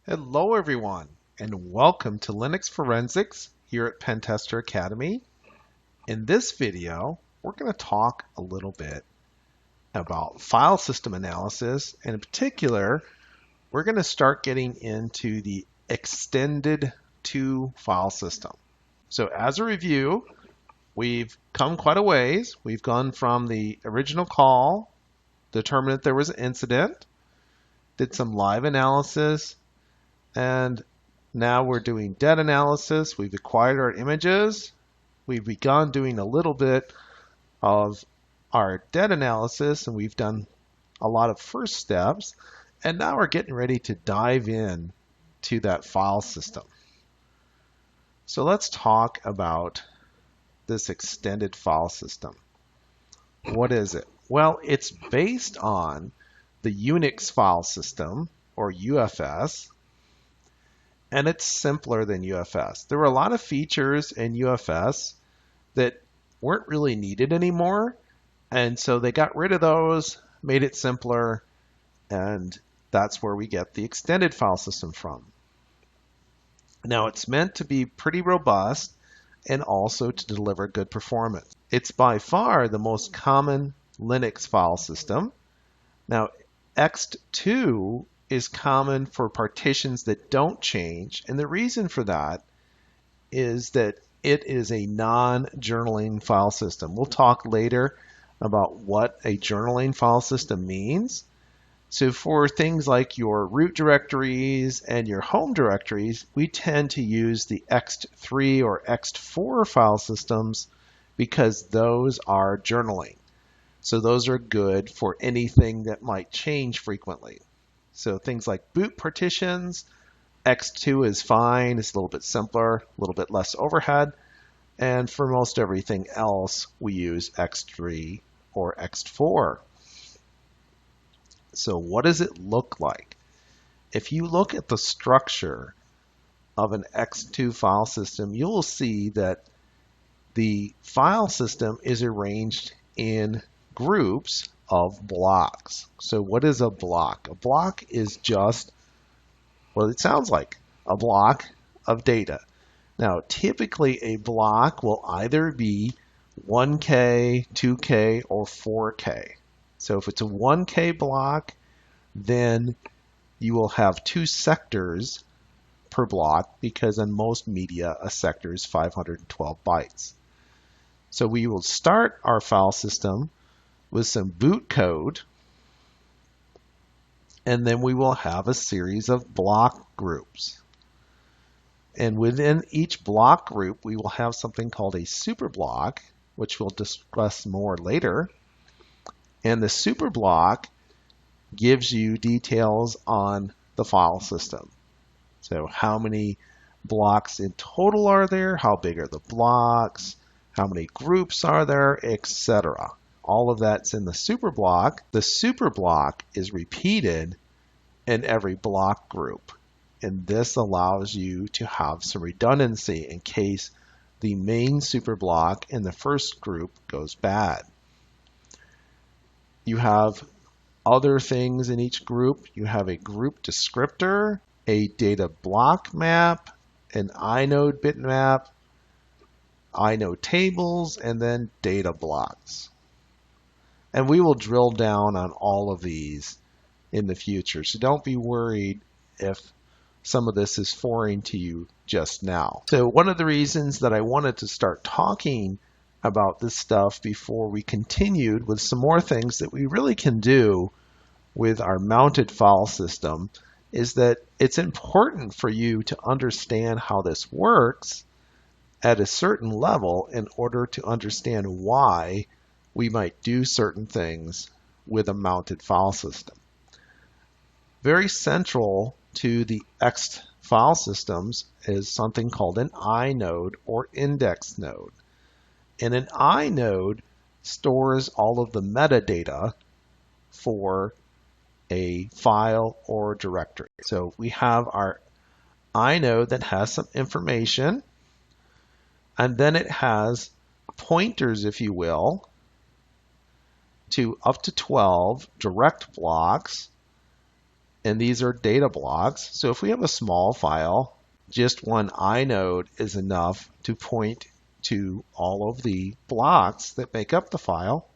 Hello everyone, and welcome to Linux Forensics here at Pentester Academy. In this video, we're going to talk a little bit about file system analysis, and in particular, we're going to start getting into the extended to file system. So as a review, we've come quite a ways. We've gone from the original call, determined that there was an incident, did some live analysis, and now we're doing dead analysis. We've acquired our images. We've begun doing a little bit of our dead analysis, and we've done a lot of first steps. And now we're getting ready to dive in to that file system. So let's talk about this extended file system. What is it? Well, it's based on the Unix file system, or UFS, and it's simpler than UFS. There were a lot of features in UFS that weren't really needed anymore, and so they got rid of those, made it simpler, and that's where we get the extended file system from. Now, it's meant to be pretty robust and also to deliver good performance. It's by far the most common Linux file system. Now, ext2 is common for partitions that don't change, and the reason for that is that it is a non-journaling file system. We'll talk later about what a journaling file system means. So for things like your root directories and your home directories, we tend to use the ext3 or ext4 file systems because those are journaling. So those are good for anything that might change frequently. So things like boot partitions, ext2 is fine. It's a little bit simpler, a little bit less overhead. And for most everything else, we use ext3 or ext4. So what does it look like? If you look at the structure of an ext2 file system, you will see that the file system is arranged in groups of blocks. So what is a block? A block is just what it sounds like, a block of data. Now, typically a block will either be 1K, 2K, or 4K. So if it's a 1K block, then you will have 2 sectors per block because in most media, a sector is 512 bytes. So we will start our file system with some boot code, and then we will have a series of block groups. And within each block group, we will have something called a superblock, which we'll discuss more later. And the superblock gives you details on the file system. So how many blocks in total are there? How big are the blocks? How many groups are there? Etc. All of that's in the superblock. The superblock is repeated in every block group. And this allows you to have some redundancy in case the main superblock in the first group goes bad. You have other things in each group. You have a group descriptor, a data block map, an inode bitmap, inode tables, and then data blocks. And we will drill down on all of these in the future. So don't be worried if some of this is foreign to you just now. So one of the reasons that I wanted to start talking about this stuff before we continued with some more things that we really can do with our mounted file system is that it's important for you to understand how this works at a certain level in order to understand why we might do certain things with a mounted file system. Very central to the ext file systems is something called an inode or index node. And an inode stores all of the metadata for a file or directory. So we have our inode that has some information, and then it has pointers, if you will, to up to 12 direct blocks and these are data blocks. So if we have a small file, just one inode is enough to point to all of the blocks that make up the file.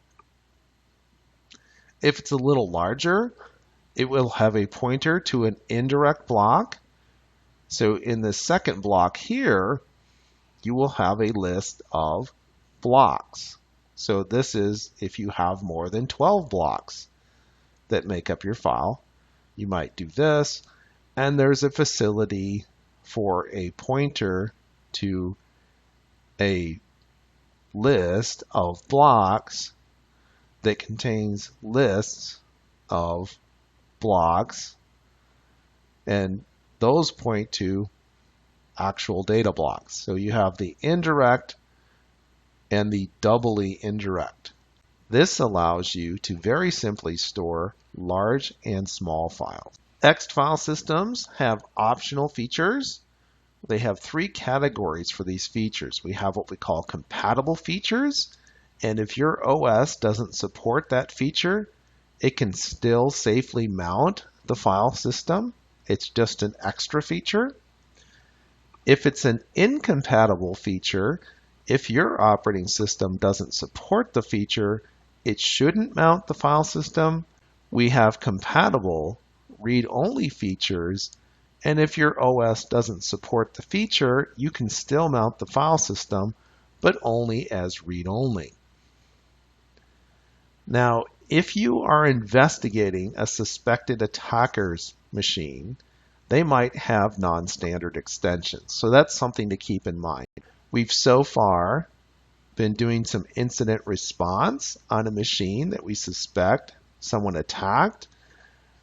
If it's a little larger, it will have a pointer to an indirect block. So in the second block here, you will have a list of blocks. So this is if you have more than 12 blocks that make up your file, you might do this. And there's a facility for a pointer to a list of blocks that contains lists of blocks, and those point to actual data blocks. So you have the indirect and the doubly indirect. This allows you to very simply store large and small files. Next, file systems have optional features. They have 3 categories for these features. We have what we call compatible features, and if your OS doesn't support that feature, it can still safely mount the file system. It's just an extra feature. If it's an incompatible feature, if your operating system doesn't support the feature, it shouldn't mount the file system. We have compatible read-only features, and if your OS doesn't support the feature, you can still mount the file system, but only as read-only. Now, if you are investigating a suspected attacker's machine, they might have non-standard extensions. So that's something to keep in mind. We've so far been doing some incident response on a machine that we suspect someone attacked.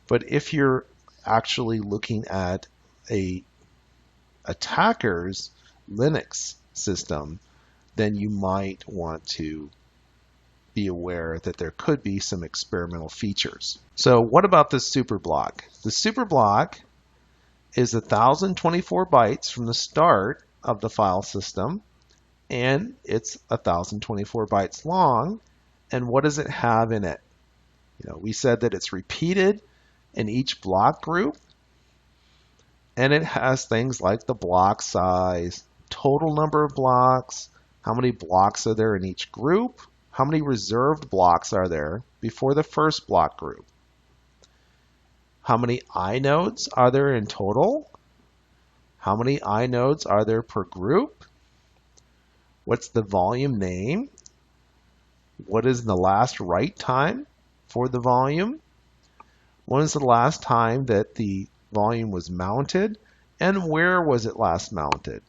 But if you're actually looking at a attacker's Linux system, then you might want to be aware that there could be some experimental features. So what about the superblock? The superblock is 1024 bytes from the start of the file system, and it's 1024 bytes long. And what does it have in it? We said that it's repeated in each block group, and it has things like the block size, total number of blocks, how many blocks are there in each group, how many reserved blocks are there before the first block group, how many inodes are there in total, how many inodes are there per group, what's the volume name, what is the last write time for the volume, when is the last time that the volume was mounted, and where was it last mounted.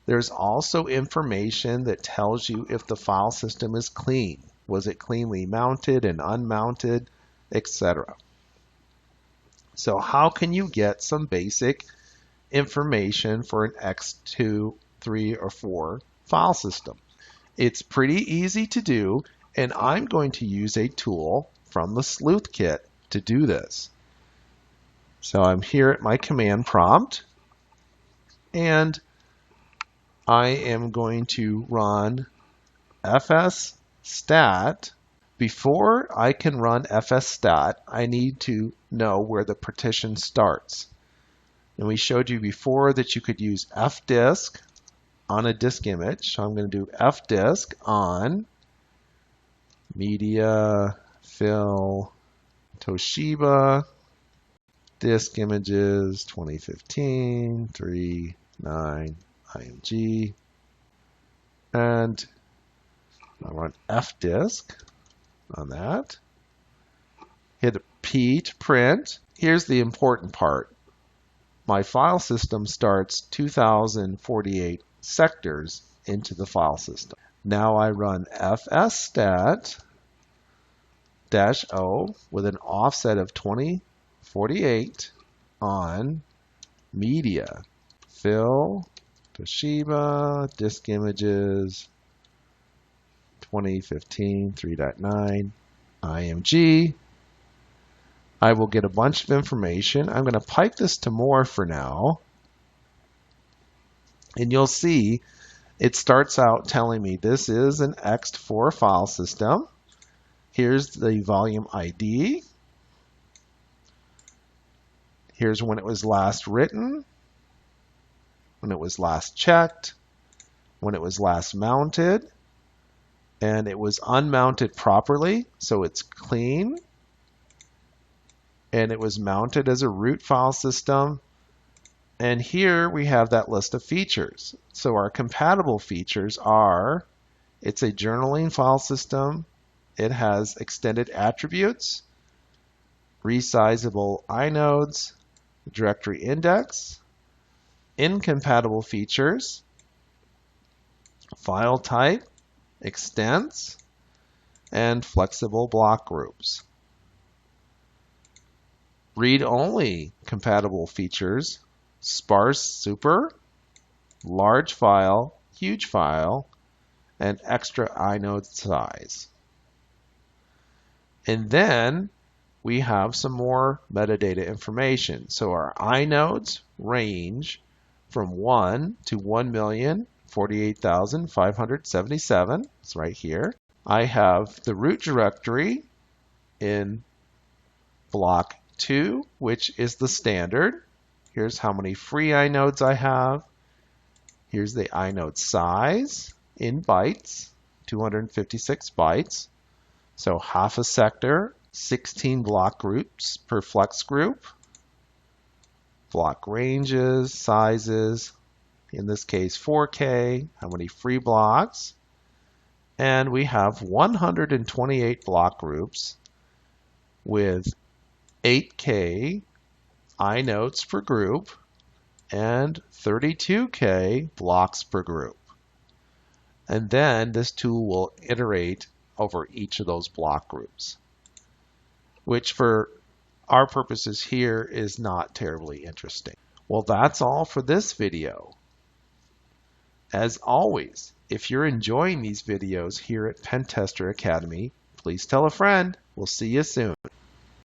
There's also information that tells you if the file system is clean. Was it cleanly mounted and unmounted, etc. So how can you get some basic information for an X2, 3, or 4 file system? It's pretty easy to do, and I'm going to use a tool from the Sleuth Kit to do this. So I'm here at my command prompt, and I am going to run fsstat. Before I can run fsstat, I need to know where the partition starts. And we showed you before that you could use fdisk on a disk image. So I'm going to do fdisk on media, Phil, Toshiba, disk images 2015, 3, 9, img, and I'll run fdisk on that. Hit P to print. Here's the important part. My file system starts 2048 sectors into the file system. Now I run fsstat -o with an offset of 2048 on media, Phil, Toshiba, disk images, 2015, 3.9, img. I will get a bunch of information. I'm going to pipe this to more for now. And you'll see it starts out telling me this is an ext4 file system. Here's the volume ID. Here's when it was last written, when it was last checked, when it was last mounted, and it was unmounted properly, so it's clean, and it was mounted as a root file system. And here we have that list of features. So our compatible features are, it's a journaling file system, it has extended attributes, resizable inodes, directory index, incompatible features, file type, extents, and flexible block groups. Read-only compatible features, sparse super, large file, huge file, and extra inode size. And then we have some more metadata information. So our inodes range from 1 to 1,048,577. It's right here. I have the root directory in block 2, which is the standard. Here's how many free inodes I have. Here's the inode size in bytes, 256 bytes. So half a sector, 16 block groups per flex group. Block ranges, sizes, in this case 4K, how many free blocks. And we have 128 block groups with 8K inodes per group and 32K blocks per group. And then this tool will iterate over each of those block groups, which for our purposes here is not terribly interesting. Well, that's all for this video. As always, if you're enjoying these videos here at Pentester Academy, please tell a friend. We'll see you soon.